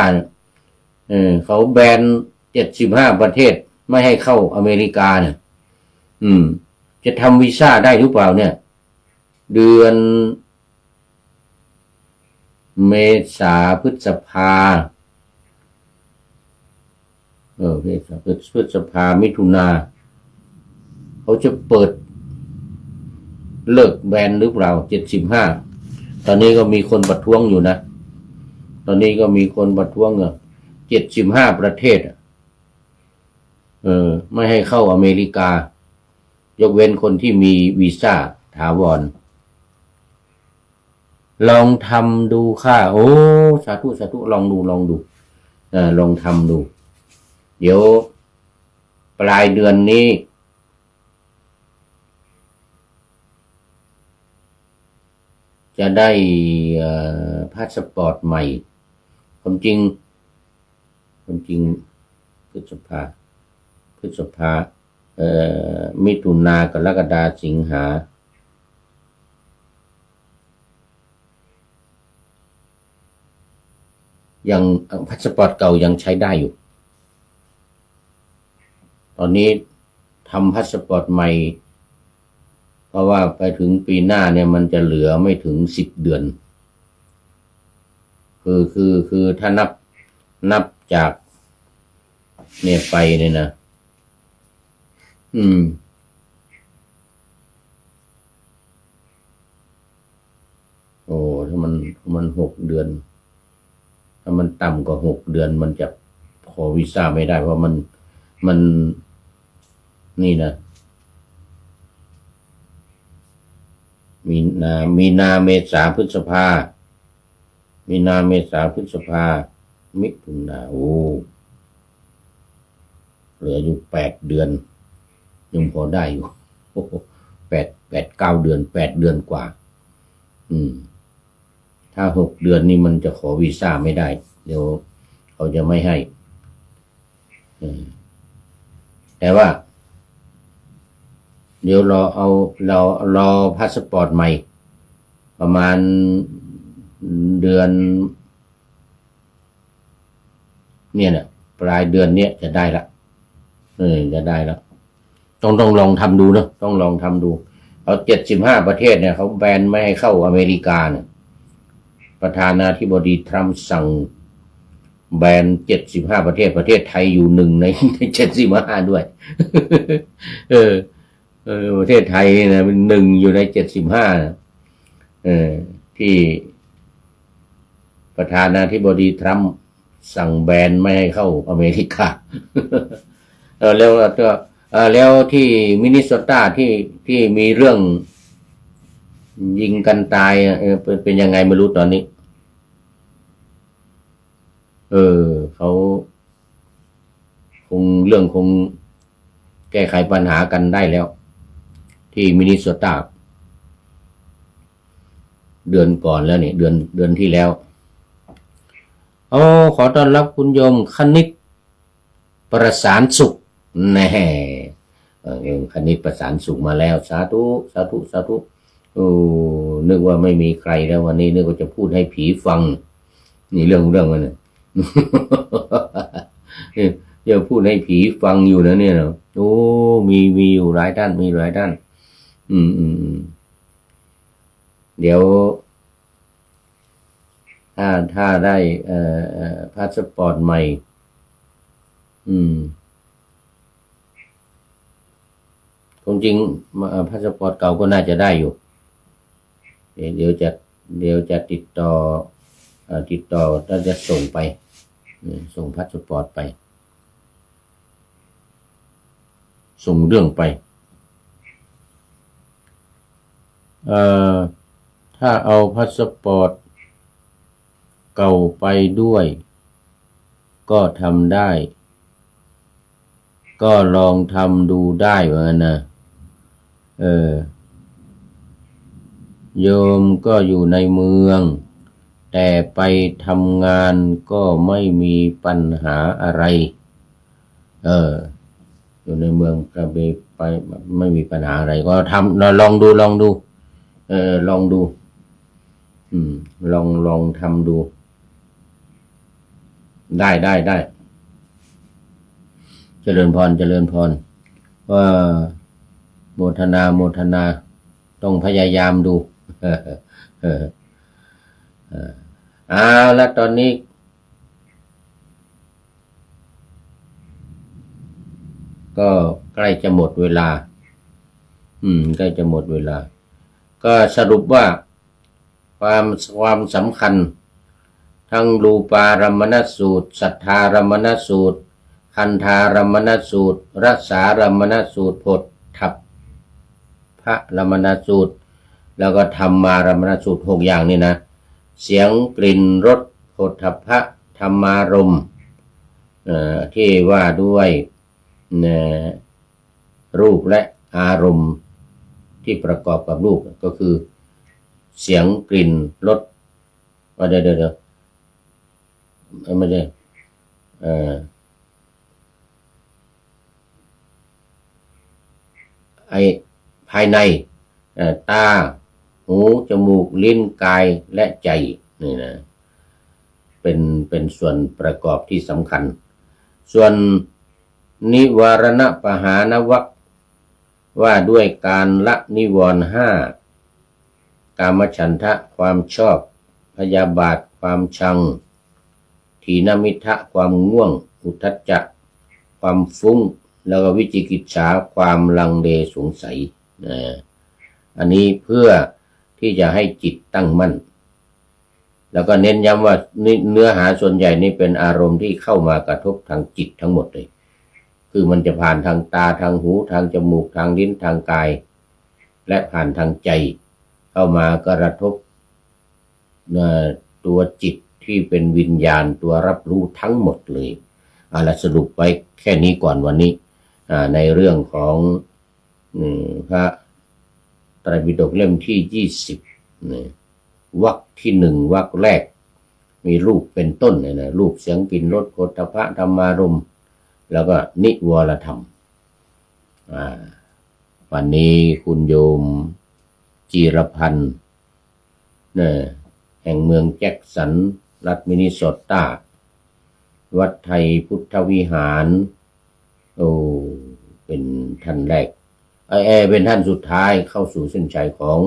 เขาแบน75 ประเทศไม่ให้เข้าอเมริกาเนี่ยจะทำวีซ่าได้หรือเปล่าเนี่ยเดือนเมษาพฤษภาพฤษภามิถุนาเขาจะเปิดเลิกแบนหรือเปล่า75ตอนนี้ก็มีคนประท้วงอยู่นะตอนนี้ก็มีคนประท้วง75 ประเทศไม่ให้เข้าอเมริกายกเว้นคนที่มีวีซ่าถาวรลองทำดูค่ะโอ้สาธุลองดูลองทำดูเดี๋ยวปลายเดือนนี้จะได้พาสปอร์ตใหม่ความจริงพฤษภามิถุนากรกฎาสิงหายังพาสปอร์ตเก่ายังใช้ได้อยู่ตอนนี้ทำพาสปอร์ตใหม่เพราะว่าไปถึงปีหน้าเนี่ยมันจะเหลือไม่ถึง10 เดือนคือถ้านับจากเนี่ยไปเนี่ยนะโอ้ถ้ามัน6 เดือนถ้ามันต่ำกว่า6 เดือนมันจะขอวีซ่าไม่ได้เพราะมันนี่นะมีนาเมษาพฤษภามิถุนาโอ้เหลืออยู่8 เดือนยังพอได้อยู่9 เดือน8 เดือนกว่าถ้า6 เดือนนี่มันจะขอวีซ่าไม่ได้เดี๋ยวเขาจะไม่ให้แต่ว่า เดี๋ยวรอพาสปอร์ตใหม่ประมาณเดือนเนี่ยนะปลายเดือนเนี้ยจะได้ละจะได้แล้วต้องลองทำดูนะต้องลองทำดูเอา75ประเทศเนี่ยเขาแบนไม่ให้เข้าอเมริกาเนี่ยประธานาธิบดีทรัมป์สั่งแบน75ประเทศไทยอยู่หนึ่งใน75ด้วย ประเทศไทยนะเป็นหนึ่งอยู่ใน75นะที่ประธานาธิบดีทรัมป์สั่งแบนไม่ให้เข้าอเมริกา แล้วที่มินนิโซตาที่มีเรื่องยิงกันตายเป็นยังไงไม่รู้ตอนนี้เขาคงแก้ไขปัญหากันได้แล้วที่มินนิโซตาเดือนก่อนแล้วนี่เดือนที่แล้วขอต้อนรับคุณโยมคณิตประสานสุขแน่คณิตประสานสุขมาแล้วสาธุนึกว่าไม่มีใครแล้ววันนี้นึกว่าจะพูดให้ผีฟังนี่เรื่องมันเนี่ย จะพูดให้ผีฟังอยู่นะเนี่ยมีอยู่หลายด้านเดี๋ยวถ้าได้พาสปอร์ตใหม่ความจริงพาสปอร์ตเก่าก็น่าจะได้อยู่เดี๋ยวจะติดต่อถ้าจะส่งไปส่งพาสปอร์ตไปส่งเรื่องไปถ้าเอาพาสปอร์ตเก่าไปด้วยก็ทำได้ก็ลองทำดูได้เหมือนนะโยมก็อยู่ในเมืองแต่ไปทำงานก็ไม่มีปัญหาอะไรอยู่ในเมืองก็ไปไม่มีปัญหาอะไรก็ทำลองดูลองดูลองทำดูได้เจริญพรว่าโมทนาต้องพยายามดูแล้วตอนนี้ก็ใกล้จะหมดเวลาก็สรุปว่าความสำคัญทั้งรูปารมณสูตรสัทธารมณสูตรคันธารมณสูตรรัสสารมณสูตรโพธทัพพระรมณสูตรแล้วก็ธรรมารมณสูตร6อย่างนี่นะเสียงกลิ่นรสโผฏฐัพพะธรรมารมณ์ที่ว่าด้วยรูปและอารมณ์ที่ประกอบกับรูปก็คือเสียงกลิ่นรสเดี๋ยวไม่ใช่ภายในตาหูจมูกลิ้นกายและใจนี่นะเป็นส่วนประกอบที่สำคัญส่วนนิวรณปหานวรรคว่าด้วยการละนิวรณ์5กามฉันทะความชอบพยาบาทความชังถีนมิทะความง่วงอุทธัจจะความฟุ้งแล้วก็วิจิกิจฉาความลังเลสงสัยอันนี้เพื่อที่จะให้จิตตั้งมั่นแล้วก็เน้นย้ำว่าเนื้อหาส่วนใหญ่นี่เป็นอารมณ์ที่เข้ามากระทบทางจิตทั้งหมดเลยคือมันจะผ่านทางตาทางหูทางจมูกทางลิ้นทางกายและผ่านทางใจเข้ามากระทบตัวจิตที่เป็นวิญญาณตัวรับรู้ทั้งหมดเลยสรุปไว้แค่นี้ก่อนวันนี้ในเรื่องของพระไตรปิฎกเล่มที่20วรรคที่1วรรคแรกมีรูปเป็นต้นเนี่ยรูปเสียงกลิ่นรสโผฏฐัพพะธรรมารมณ์แล้วก็นิวรธรรม วันนี้คุณโยมจีรพันธ์เนี่ยแห่งเมืองแจ็คสันรัฐมินนิโซตาวัดไทยพุทธวิหารเป็นท่านแรกเป็นท่านสุดท้ายเข้าสู่เส้นชัยของ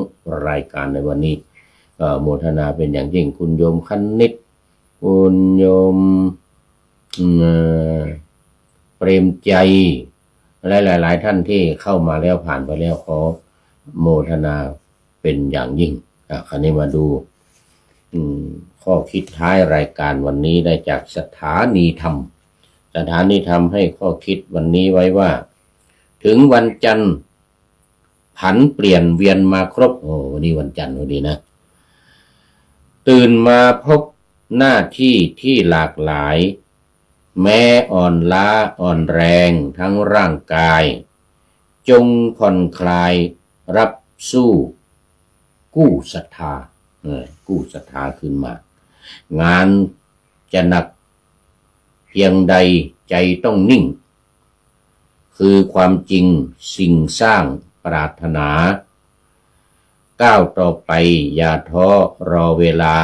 รายการในวันนี้โมทนาเป็นอย่างยิ่งคุณโยมคณิตคุณโยมเปรมใจและหลายๆท่านที่เข้ามาแล้วผ่านไปแล้วขอโมทนาเป็นอย่างยิ่งคราวนี้มาดูข้อคิดท้ายรายการวันนี้ได้จากสถานีธรรมให้ข้อคิดวันนี้ไว้ว่าถึงวันจันทร์ผันเปลี่ยนเวียนมาครบวันนี้วันจันทร์พอดีนะตื่นมาพบหน้าที่ที่หลากหลายแม้อ่อนล้าอ่อนแรงทั้งร่างกายจงผ่อนคลายรับสู้กู้ศรัทธาขึ้นมางานจะหนักเพียงใดใจต้องนิ่งคือความจริงสิ่งสร้างปรารถนาก้าวต่อไปอย่าท้อรอเวลา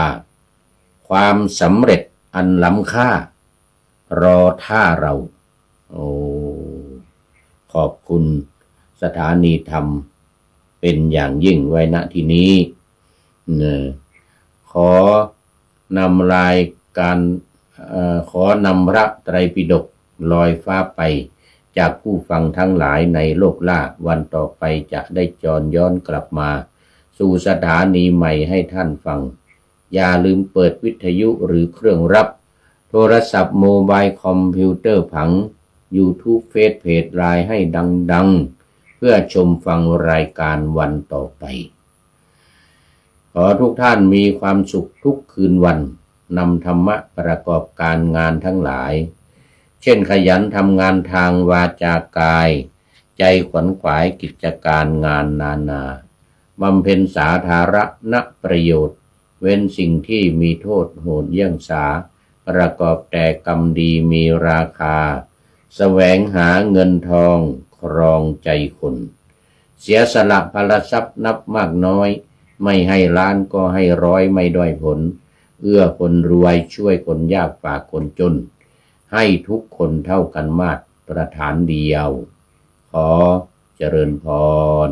ความสำเร็จอันล้ำค่ารอท่าเราขอบคุณสถานีธรรมเป็นอย่างยิ่งไว้ณที่นี้ขอนำรายการขอนำพระไตรปิฎกลอยฟ้าไปจากผู้ฟังทั้งหลายในโลกล่าวันต่อไปจะได้จรย้อนกลับมาสู่สถานีใหม่ให้ท่านฟังอย่าลืมเปิดวิทยุหรือเครื่องรับโทรศัพท์โมบายคอมพิวเตอร์ผัง YouTube เฟซเพจไลน์ให้ดังๆเพื่อชมฟังรายการวันต่อไปขอทุกท่านมีความสุขทุกคืนวันนำธรรมะประกอบการงานทั้งหลายเช่นขยันทำงานทางวาจากายใจขวนขวายกิจการงานนานาบำเพ็ญสาธารณประโยชน์เว้นสิ่งที่มีโทษโหดเยี่ยงสาประกอบแต่กรรมดีมีราคาแสวงหาเงินทองครองใจคนเสียสละพลทรัพย์นับมากน้อยไม่ให้ล้านก็ให้ร้อยไม่ด้อยผลเอื้อคนรวยช่วยคนยากฝากคนจนให้ทุกคนเท่ากันมาตรฐานเดียวขอเจริญพร